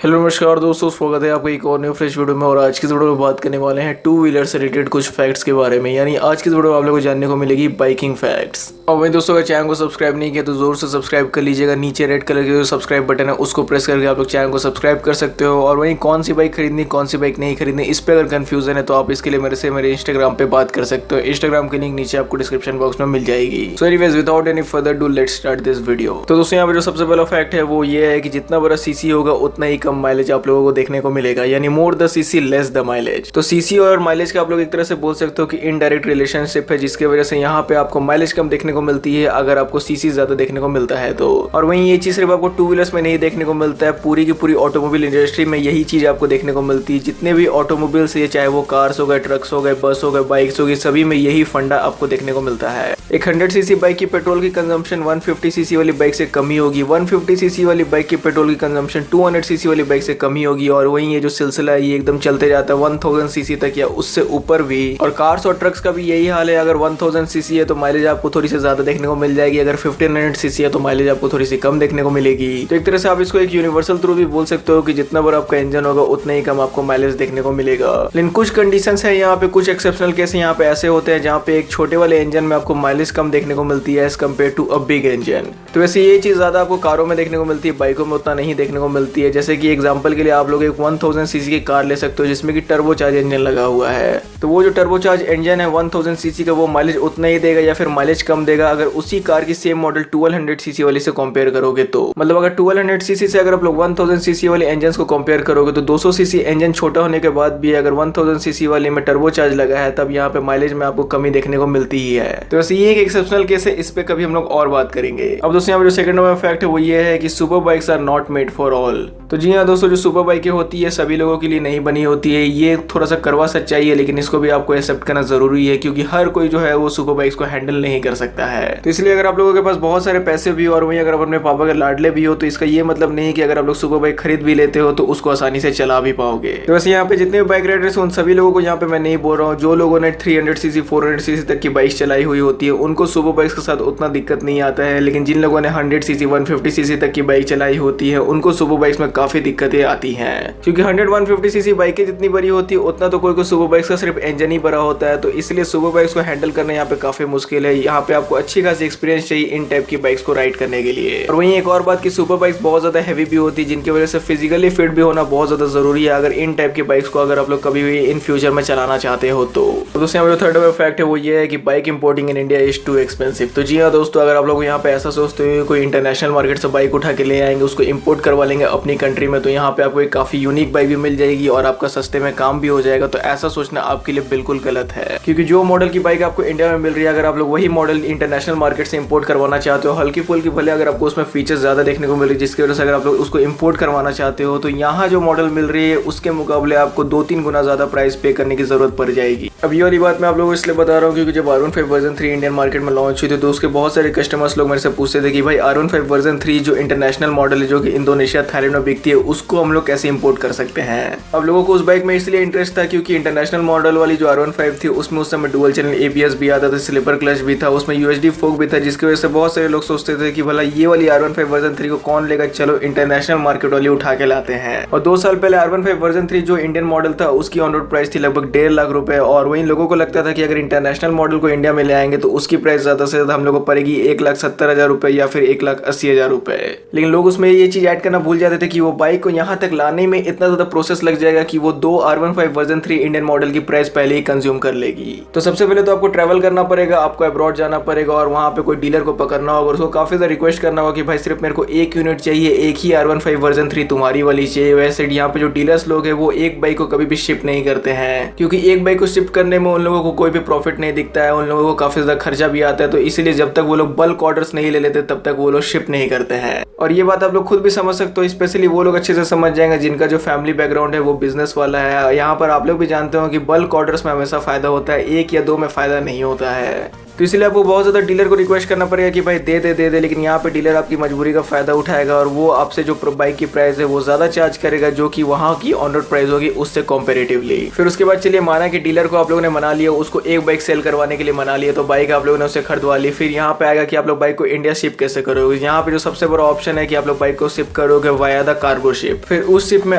Hello नमस्कार दोस्तों, स्वागत है आपका एक और न्यू फ्रेश वीडियो में। और आज की इस वीडियो में बात करने वाले हैं टू व्हीलर से रिलेटेड कुछ फैक्ट्स के बारे में। यानी आज की इस वीडियो में आप लोगों को जानने को मिलेगी बाइकिंग फैक्ट्स। और वही दोस्तों, अगर चैनल को सब्सक्राइब नहीं किया तो जोर से सब्सक्राइब कर लीजिएगा। नीचे रेड कलर के जो सब्सक्राइब बटन है उसको प्रेस करके आप लोग चैनल को सब्सक्राइब कर सकते हो। और वहीं कौन सी बाइक खरीदनी, कौन सी बाइक नहीं खरीदनी, इस पर अगर कंफ्यूजन है तो आप इसके लिए मेरे इंस्टाग्राम पे बात कर सकते हो। इंस्टाग्राम की लिंक नीचे आपको डिस्क्रिप्शन बॉक्स में मिल जाएगी। So anyways, without any further do, let's start this video. तो दोस्तों, यहाँ पे जो सबसे पहला फैक्ट है वो ये है कि जितना बड़ा सीसी होगा उतना ही कम माइलेज आप लोगों को देखने को मिलेगा। यानी more the CC less the mileage. तो सीसी और माइलेज का आप लोग एक तरह से बोल सकते हो कि इनडायरेक्ट रिलेशनशिप है, जिसकी वजह से यहाँ पे आपको माइलेज कम देखने को मिलती है अगर आपको सीसी ज्यादा देखने को मिलता है तो। और वहीं ये चीज सिर्फ आपको टू व्हीलर्स में नहीं देखने को मिलता है, पूरी की पूरी ऑटोमोबाइल इंडस्ट्री में यही चीज आपको देखने को मिलती है। जितने भी ऑटोमोबाइल्स है, चाहे वो कार्स हो गए, ट्रक्स हो गए, बस हो गए, बाइक्स हो गई, सभी में यही फंडा आपको देखने को मिलता है। एक 100 सीसी बाइक की पेट्रोल की कंजम्पशन 150 सीसी वाली बाइक से कम ही होगी। 150 सीसी वाली बाइक की पेट्रोल की कंजम्पशन 200 सीसी वाली बाइक से कम ही होगी। और वहीं ये जो सिलसिला है ये एकदम चलते जाता है 1000 सीसी तक या उससे ऊपर भी। और कार्स और ट्रक्स का भी यही हाल है। अगर 1000 सीसी है तो माइलेज आपको थोड़ी सी ज्यादा देखने को मिल जाएगी, अगर 1500 सीसी है तो माइलेज आपको थोड़ी सी कम देखने को मिलेगी। तो एक तरह से आप इसको एक यूनिवर्सल ट्रूथ भी बोल सकते हो कि जितना बड़ा आपका इंजन होगा उतना ही कम आपको माइलेज देखने को मिलेगा। लेकिन कुछ कंडीशंस है यहाँ पे, कुछ एक्सेप्शनल केस यहाँ पे ऐसे होते हैं जहाँ पे एक छोटे वाले इंजन में आपको माइलेज कम देखने को मिलती है as compare to a big engine. तो वैसे ये चीज ज्यादा आपको कारों में देखने को मिलती है, बाइकों में उतना नहीं देखने को मिलती है। जैसे कि एग्जांपल के लिए आप लोग एक 1000 सीसी की कार ले सकते हो जिसमें कि टर्बोचार्ज इंजन लगा हुआ है। तो वो जो टर्बोचार्ज इंजन है 1000 सीसी का, वो माइलेज उतना ही देगा या फिर माइलेज कम देगा अगर उसी कार की सेम मॉडल 1200 सीसी वाली से कंपेयर करोगे तो। मतलब अगर 1200 सीसी से अगर आप लोग 1000 सीसी वाले इंजन को कंपेयर करोगे तो 200 सीसी इंजन छोटा होने के बाद भी अगर 1000 सीसी वाले में टर्बोचार्ज लगा है तब यहाँ पे माइलेज में आपको कमी देखने को मिलती ही है। तो वैसे ये एक एक्सेप्शनल केस है, इस पे कभी हम लोग और बात करेंगे। अब दोस्तों, यहाँ पे जो सेकंड नंबर फैक्ट है वो ये है कि super bikes are not made for all. तो जी हाँ दोस्तों, जो सुपर बाइकें होती है सभी लोगों के लिए नहीं बनी होती है। ये थोड़ा सा कड़वा सच्चाई है, लेकिन इसको भी आपको एक्सेप्ट करना जरूरी है क्योंकि हर कोई जो है वो सुपर बाइक्स को हैंडल नहीं कर सकता है। तो इसलिए अगर आप लोगों के पास बहुत सारे पैसे भी हो और वहीं अगर आप अपने पापा के लाडले भी हो तो इसका ये मतलब नहीं कि अगर आप लोग सुपर बाइक खरीद भी लेते हो तो उसको आसानी से चला भी पाओगे। तो वैसे यहाँ पे जितने भी बाइक राइडर्स उन सभी लोगों को यहाँ पे मैं नहीं बोल रहा हूँ। जो लोगों ने 300 सीसी 400 सीसी तक की बाइक चलाई हुई होती है उनको सुपर बाइक्स के साथ उतना दिक्कत नहीं आता है, लेकिन जिन लोगों ने 100 सीसी 150 सीसी तक की बाइक चलाई होती है उनको सुपर बाइक्स में काफी दिक्कतें आती हैं। क्योंकि 100-150 सीसी बाइकें जितनी बड़ी होती है उतना तो कोई सुपर बाइक्स का सिर्फ इंजन ही बड़ा होता है। तो इसलिए सुपर बाइक्स को हैंडल करना यहाँ पे काफी मुश्किल है। यहाँ पे आपको अच्छी खासी एक्सपीरियंस चाहिए इन टाइप की बाइक्स को राइड करने के लिए। और वहीं एक और बात की सुपर बाइक्स बहुत ज्यादा हैवी भी होती है, जिनकी वजह से फिजिकली फिट भी होना बहुत ज्यादा जरूरी है अगर इन टाइप की बाइक्स को अगर आप लोग कभी भी इन फ्यूचर में चलाना चाहते हो तो। दोस्तों, यहाँ पे थर्ड फैक्ट है वो ये है कि bike importing in India is too expensive. तो जी हाँ दोस्तों, अगर आप लोग यहाँ पे ऐसा सोचते हो कोई इंटरनेशनल मार्केट से बाइक उठा के ले आएंगे, उसको इंपोर्ट करवा लेंगे अपनी कंट्री में, तो यहाँ पे आपको एक काफी यूनिक बाइक भी मिल जाएगी और आपका सस्ते में काम भी हो जाएगा। तो ऐसा सोचना आपके लिए बिल्कुल गलत है, क्योंकि जो मॉडल की बाइक आपको इंडिया में मिल रही है अगर आप लोग वही मॉडल इंटरनेशनल मार्केट से इंपोर्ट करवाना चाहते हो, हल्की फुल्की भले अगर आपको उसमें फीचर्स ज्यादा देखने को मिल रही है जिसकी वजह से अगर आप लोग उसको इंपोर्ट करवाना चाहते हो तो यहाँ जो मॉडल मिल रही है उसके मुकाबले आपको 2-3 गुना ज्यादा प्राइस पे करने की जरूरत पड़ जाएगी। अब ये वाली बात मैं आप लोगों को इसलिए बता रहा हूँ क्योंकि जब R15 वर्जन 3 इंडियन मार्केट में लॉन्च हुई थी तो उसके बहुत सारे कस्टमर्स लोग मेरे से पूछते थे कि भाई R15 वर्जन 3 जो इंटरनेशनल मॉडल है जो कि इंडोनेशिया थाईलैंड में बिकती है उसको हम लोग कैसे इंपोर्ट कर सकते हैं। अब लोगों को उस बाइक में इसलिए इंटरेस्ट था क्योंकि इंटरनेशनल मॉडल वाली जो R15 थी उसमें उस समय डुअल चैनल ABS भी आता था, स्लीपर क्लच भी था, उसमें USD फोक भी था, जिसकी वजह से बहुत सारे लोग सोचते थे कि भला ये वाली R15 वर्जन 3 को कौन लेगा, चलो इंटरनेशनल मार्केट वाली उठा के लाते हैं। और 2 साल पहले R15 वर्जन 3 जो इंडियन मॉडल था उसकी ऑन रोड प्राइस थी लगभग 1.5 लाख रुपए। और वहीं लोगों को लगता था कि अगर इंटरनेशनल मॉडल को इंडिया में ले आएंगे तो उसकी प्राइस ज्यादा से ज्यादा हम लोग को पड़ेगी 1,70,000 रुपए या फिर 1,80,000 रुपए। लेकिन लोग उसमें ये चीज ऐड करना भूल जाते थे कि वो बाइक को यहाँ तक लाने में इतना ज्यादा प्रोसेस लग जाएगा कि वो 2 R15 वर्जन 3 इंडियन मॉडल की प्राइस पहले ही कंज्यूम कर लेगी। तो सबसे पहले तो आपको ट्रैवल करना पड़ेगा, आपको अब्रॉड जाना पड़ेगा और वहां पे कोई डीलर को पकड़ना होगा और उसको काफी ज्यादा रिक्वेस्ट करना होगा कि भाई सिर्फ मेरे को एक यूनिट चाहिए, एक ही R15 वर्जन 3 तुम्हारी वाली चाहिए। वैसे यहाँ पे जो डीलर्स लोग हैं वो एक बाइक को कभी भी शिप नहीं करते हैं क्योंकि एक बाइक को शिप करने में उन लोगों को कोई भी प्रॉफिट नहीं दिखता है, उन लोगों को काफी ज्यादा खर्चा भी आता है। तो इसीलिए जब तक वो लोग बल्क ऑर्डर्स नहीं ले लेते तब तक वो लोग शिप नहीं करते हैं। और ये बात आप लोग खुद भी समझ सकते हो, स्पेशली वो लोग अच्छे से समझ जाएंगे जिनका जो फैमिली बैकग्राउंड है वो बिजनेस वाला है। यहाँ पर आप लोग भी जानते हो कि बल्क ऑर्डर्स में हमेशा फायदा होता है, 1 या 2 में फायदा नहीं होता है। तो इसलिए आपको बहुत ज़्यादा डीलर को रिक्वेस्ट करना पड़ेगा कि भाई दे दे, लेकिन यहाँ पे डीलर आपकी मजबूरी का फ़ायदा उठाएगा और वो आपसे जो बाइक की प्राइस है वो ज़्यादा चार्ज करेगा, जो कि वहाँ की ऑन रोड प्राइस होगी उससे कंपेरेटिवली। फिर उसके बाद चलिए माना कि डीलर को आप लोगों ने मना लिया, उसको एक बाइक सेल करवाने के लिए मना लिया, तो बाइक आप लोगों ने उससे खरीदवा ली। फिर यहाँ पे आएगा कि आप लोग बाइक को इंडिया शिप कैसे करोगे। यहाँ पे जो सबसे बड़ा ऑप्शन है कि आप लोग बाइक को शिप करोगे वाया द कार्गो शिप। फिर उस शिप में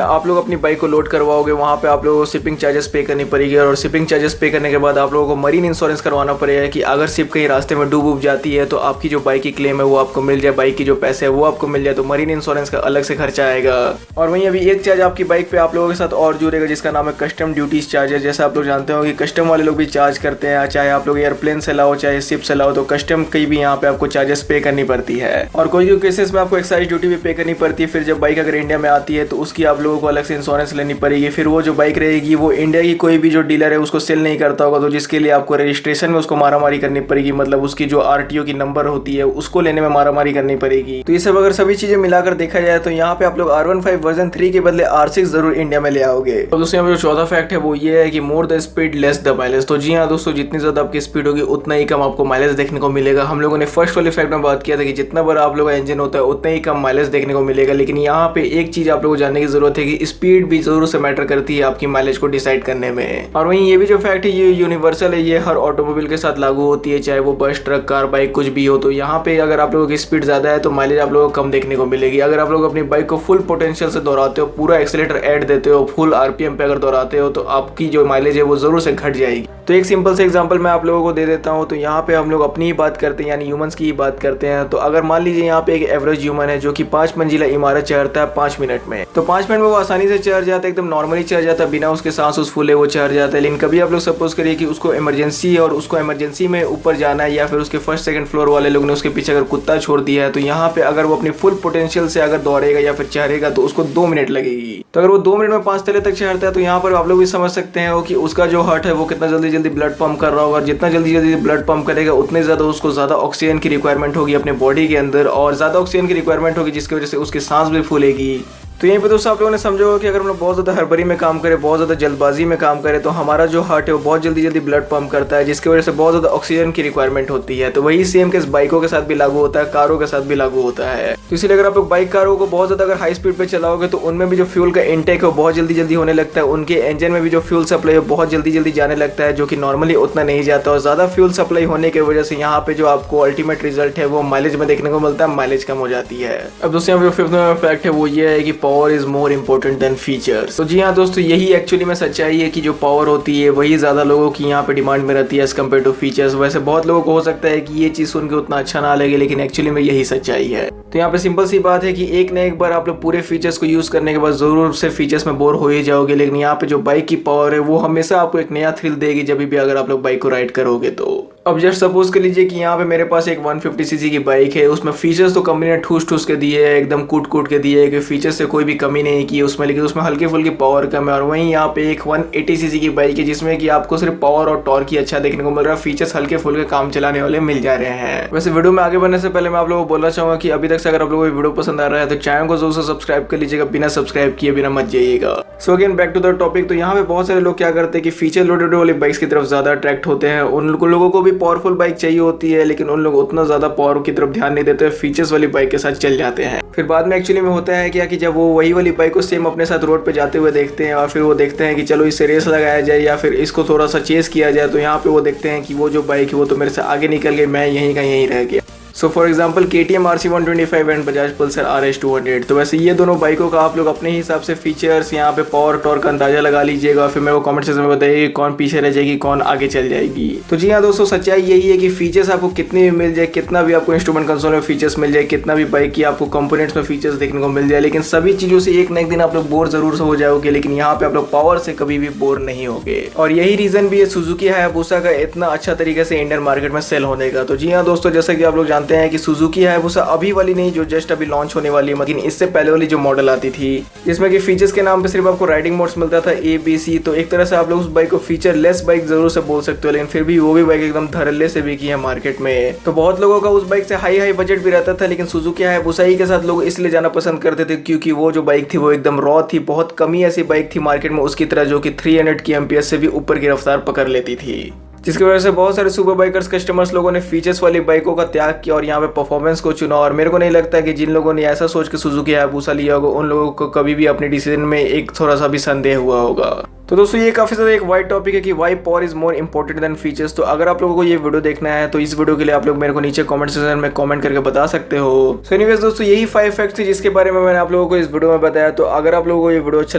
आप लोग अपनी बाइक को लोड करवाओगे, वहाँ पे आप लोगों को शिपिंग चार्जेस पे करनी पड़ेगी और शिपिंग चार्जेस पे करने के बाद आप लोगों को मरीन इंश्योरेंस करवाना पड़ेगा कि अगर शिप कहीं रास्ते में डूब जाती है तो आपकी जो बाइक की क्लेम है वो आपको मिल जाए, बाइक की जो पैसे है वो आपको मिल जाए। तो मरीन इंश्योरेंस का अलग से खर्चा आएगा। और वहीं अभी एक चार्ज आपकी बाइक पे आप लोगों के साथ और जुड़ेगा जिसका नाम है कस्टम ड्यूटीज चार्जेस। जैसा आप लोग जानते हो कि कस्टम वाले लोग भी चार्ज करते हैं, चाहे आप लोग एयरप्लेन से लाओ चाहे शिप से लाओ, तो कस्टम की भी यहाँ पे आपको चार्जेस पे करनी पड़ती है। और कोई केसेस में आपको एक्साइज ड्यूटी भी पे करनी पड़ती है। फिर जब बाइक अगर इंडिया में आती है तो उसकी आप लोगों को अलग से इंश्योरेंस लेनी पड़ेगी। फिर वो जो बाइक रहेगी वो इंडिया की कोई भी जो डीलर है उसको सेल नहीं करता होगा, तो जिसके लिए आपको रजिस्ट्रेशन में उसको मारामारी करनी पड़ेगी, मतलब उसकी जो RTO की नंबर होती है उसको लेने में मारामारी करनी पड़ेगी। तो ये सब अगर सभी चीजें मिलाकर देखा जाए तो यहाँ पे आप लोग R15 वर्जन 3 के बदले R6 जरूर इंडिया में ले आओगे। तो दोस्तों यहाँ पे जो चौथा फैक्ट है वो ये है कि more the speed less the mileage. तो जी हाँ दोस्तों, जितनी ज्यादा आपकी स्पीड होगी उतना ही कम आपको माइलेज देखने को मिलेगा। हम लोगों ने फर्स्ट वाले फैक्ट में बात किया था कि जितना बड़ा आप लोगों का इंजन होता है उतना ही कम माइलेज देखने को मिलेगा, लेकिन यहाँ पे एक चीज आप लोगों को जानने की जरूरत है कि स्पीड भी जरूर से मैटर करती है आपकी माइलेज को डिसाइड करने में। और वहीं ये भी जो फैक्ट है ये यूनिवर्सल है, ये हर ऑटोमोबाइल के साथ लागू होती है, चाहे वो बस, ट्रक, कार, बाइक कुछ भी हो। तो यहाँ पे अगर आप लोगों की स्पीड ज्यादा है तो माइलेज आप लोगों को कम देखने को मिलेगी। अगर आप लोग अपनी बाइक को फुल पोटेंशियल से दौड़ाते हो, पूरा एक्सीलेटर ऐड देते हो, फुल RPM पे अगर दौड़ाते हो तो आपकी जो माइलेज है वो जरूर से घट जाएगी। तो एक सिंपल से एग्जांपल मैं आप लोगों को दे देता हूँ। तो यहाँ पे हम लोग अपनी ही बात करते हैं, यानी ह्यूमंस की ही बात करते हैं। तो अगर मान लीजिए यहाँ पे एक एवरेज ह्यूमन है जो कि 5 मंजिला इमारत चढ़ता है 5 मिनट में, तो 5 मिनट में वो आसानी से चढ़ जाता है, एकदम नॉर्मली चढ़ जाता है, बिना उसके सांस उस फूले वो चढ़ जाता है। लेकिन कभी आप लोग सपोज करिए कि उसको इमरजेंसी है और उसको इमरजेंसी में ऊपर जाना है, या फिर उसके फर्स्ट सेकंड फ्लोर वाले लोग ने उसके पीछे अगर कुत्ता छोड़ दिया है, तो यहाँ पे अगर वो अपनी फुल पोटेंशियल से अगर दौड़ेगा या फिर चढ़ेगा तो उसको 2 मिनट लगेगी। तो अगर वो 2 मिनट में 5 तले तक चढ़ता है तो यहाँ पर आप लोग भी समझ सकते हैं कि उसका जो हार्ट है वो कितना जल्दी जल्दी ब्लड पंप कर रहा होगा। और जितना जल्दी जल्दी ब्लड पंप करेगा उतने ज्यादा उसको ज्यादा ऑक्सीजन की रिक्वायरमेंट होगी अपने बॉडी के अंदर, और ज्यादा ऑक्सीजन की रिक्वायरमेंट होगी जिसकी वजह से उसकी सांस भी फूलेगी। तो यहीं पे दोस्तों आप लोगों ने समझा होगा कि अगर हम लोग बहुत ज़्यादा हड़बड़ी में काम करें, बहुत ज़्यादा जल्दबाजी में काम करें, तो हमारा जो हार्ट है वो बहुत जल्दी जल्दी ब्लड पंप करता है, जिसकी वजह से बहुत ज़्यादा ऑक्सीजन की रिक्वायरमेंट होती है। तो वही सेम केस बाइकों के साथ भी लागू होता है, कारों के साथ भी लागू होता है। तो इसलिए अगर आप लोग बाइक कारों को बहुत ज़्यादा अगर हाई स्पीड पे चलाओगे तो उनमें भी जो फ्यूल का इंटेक है वो बहुत जल्दी जल्दी होने लगता है, उनके इंजन में भी जो फ्यूल सप्लाई है बहुत जल्दी जल्दी जाने लगता है, जो कि नॉर्मली उतना नहीं जाता। और ज़्यादा फ्यूल सप्लाई होने की वजह से यहाँ पे जो आपको अल्टीमेट रिजल्ट है वो माइलेज में देखने को मिलता है, माइलेज कम हो जाती है। अब दोस्तों यहाँ पे फिफ्थ फैक्ट है वो ये है कि power is more important then features. तो जी हाँ दोस्तों, यही एक्चुअली में सच्चाई है कि जो पावर होती है वही ज्यादा लोगों की यहाँ पे डिमांड में रहती है एज कम्पेयर टू फीचर्स। वैसे बहुत लोगों को हो सकता है कि ये चीज सुन के उतना अच्छा ना लगे, लेकिन एक्चुअली में यही सच्चाई है। तो यहाँ पे सिंपल सी बात है कि एक न एक बार आप लोग पूरे फीचर्स को यूज करने के बाद जरूर से फीचर्स में बोर हो ही जाओगे, लेकिन यहाँ पे जो बाइक की पावर है वो हमेशा आपको एक नया थ्रिल देगी जब भी अगर आप लोग बाइक को राइड करोगे। तो अब जस्ट सपोज कर लीजिए कि यहाँ पे मेरे पास एक 150cc की बाइक है, उसमें फीचर्स तो कंपनी ने ठूस ठूस के दिए है, एकदम कूट के दिए है कि फीचर्स से कोई भी कमी नहीं की उसमें, लेकिन उसमें हल्की फुल्की पावर कम है। और वहीं यहाँ पे एक 180cc की बाइक है जिसमें कि आपको सिर्फ पावर और टॉर्क ही अच्छा देखने को मिल रहा है, फीचर्स हल्के फुल्के काम चलाने वाले मिल जा रहे हैं। वैसे वीडियो में आगे बढ़ने से पहले मैं आप लोगों को बोलना चाहूंगा कि अभी तक से अगर आप लोगों को वीडियो पसंद आ रहा है तो चैनल को जरूर से सब्सक्राइब कर लीजिएगा, बिना सब्सक्राइब किए बिना मत जाइएगा। So again back to the topic. तो यहाँ पे बहुत सारे लोग क्या करते हैं कि फीचर लोडेड वाली बाइक्स की तरफ ज्यादा अट्रैक्ट होते हैं। उन लोगों को भी पावरफुल बाइक चाहिए होती है, लेकिन उन लोग उतना ज्यादा पावर की तरफ ध्यान नहीं देते, फीचर्स वाली बाइक के साथ चल जाते हैं। फिर बाद में एक्चुअली में होता है क्या कि जब वो वही वाली बाइक को सेम अपने साथ रोड पे जाते हुए देखते हैं और फिर वो देखते हैं कि चलो इससे रेस लगाया जाए या फिर इसको थोड़ा सा चेस किया जाए, तो यहाँ पे वो देखते हैं कि वो जो बाइक है वो तो मेरे से आगे निकल गई, मैं यहीं का यहीं रह गया। So for example KTM RC125 and Bajaj Pulsar RS200। तो वैसे ये दोनों बाइकों का आप लोग अपने हिसाब से फीचर्स, यहाँ पे पावर टॉर्क का अंदाजा लगा लीजिएगा और फिर मेरे को कमेंट सेक्शन में बताइए कौन पीछे रह जाएगी कौन आगे चल जाएगी। तो जी हाँ दोस्तों, सच्चाई यही है कि फीचर्स आपको कितनी भी मिल जाए, कितना भी आपको इंस्ट्रूमेंट कंसोल में फीचर्स मिल जाए, कितना भी बाइक की आपको कंपोनेंट्स में फीचर्स देखने को मिल जाए, लेकिन सभी चीजों से एक न एक दिन आप लोग बोर जरूर से हो जाओगे, लेकिन यहाँ पे आप लोग पावर से कभी भी बोर नहीं होगे। और यही रीजन भी है सुजुकी हायाबुसा का इतना अच्छा तरीके से इंडियन मार्केट में सेल होने का। तो जी हाँ दोस्तों, जैसा कि आप लोग जानते हैं कि सुजुकी हायाबुसा अभी वाली नहीं जो जस्ट अभी लॉन्च होने वाली है, लेकिन इससे पहले वाली जो मॉडल आती थी जिसमें कि फीचर्स के नाम पे सिर्फ आपको राइडिंग मोड्स मिलता था ABC, तो एक तरह से आप लोग उस बाइक को फीचर लेस बाइक जरूर से बोल सकते हो, लेकिन फिर भी वो भी बाइक एकदम धड़ल्ले से बिकी है मार्केट में। तो बहुत लोगों का उस बाइक से हाई बजट भी रहता था, लेकिन सुजुकी हायाबुसा ही के साथ लोग इसलिए जाना पसंद करते थे क्योंकि वो जो बाइक थी वो एकदम रॉ थी, बहुत कमी ऐसी बाइक थी मार्केट में उसकी तरह जो कि 300 kmph से भी ऊपर की रफ्तार पकड़ लेती थी। जिसकी वजह से बहुत सारे सुपर बाइकर्स कस्टमर्स लोगों ने फीचर्स वाली बाइकों का त्याग किया और यहाँ पे परफॉर्मेंस को चुना। और मेरे को नहीं लगता कि जिन लोगों ने ऐसा सोच के सुजुकी हायाबुसा लिया होगा उन लोगों को कभी भी अपने डिसीजन में एक थोड़ा सा भी संदेह हुआ होगा। तो दोस्तों ये काफी ज्यादा एक वाइड टॉपिक है कि why power is more important than features. तो अगर आप लोगों को ये वीडियो देखना है तो इस वीडियो के लिए आप लोग मेरे को नीचे कमेंट सेक्शन में कमेंट करके बता सकते हो। सो एनीवेज दोस्तों यही 5 फैक्ट्स थे जिसके बारे में मैंने आप लोगों को इस वीडियो में बताया। तो अगर आप लोगों को ये वीडियो अच्छा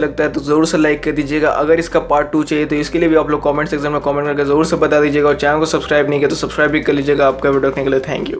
लगता है तो जरूर से लाइक कर दीजिएगा। अगर इसका पार्ट 2 चाहिए तो इसके लिए भी आप लोग कमेंट सेक्शन में कमेंट करके जरूर से बता दीजिएगा। और चैनल को सब्सक्राइब नहीं किया तो सब्सक्राइब भी कर लीजिएगा। आपका वीडियो देखने के लिए थैंक यू।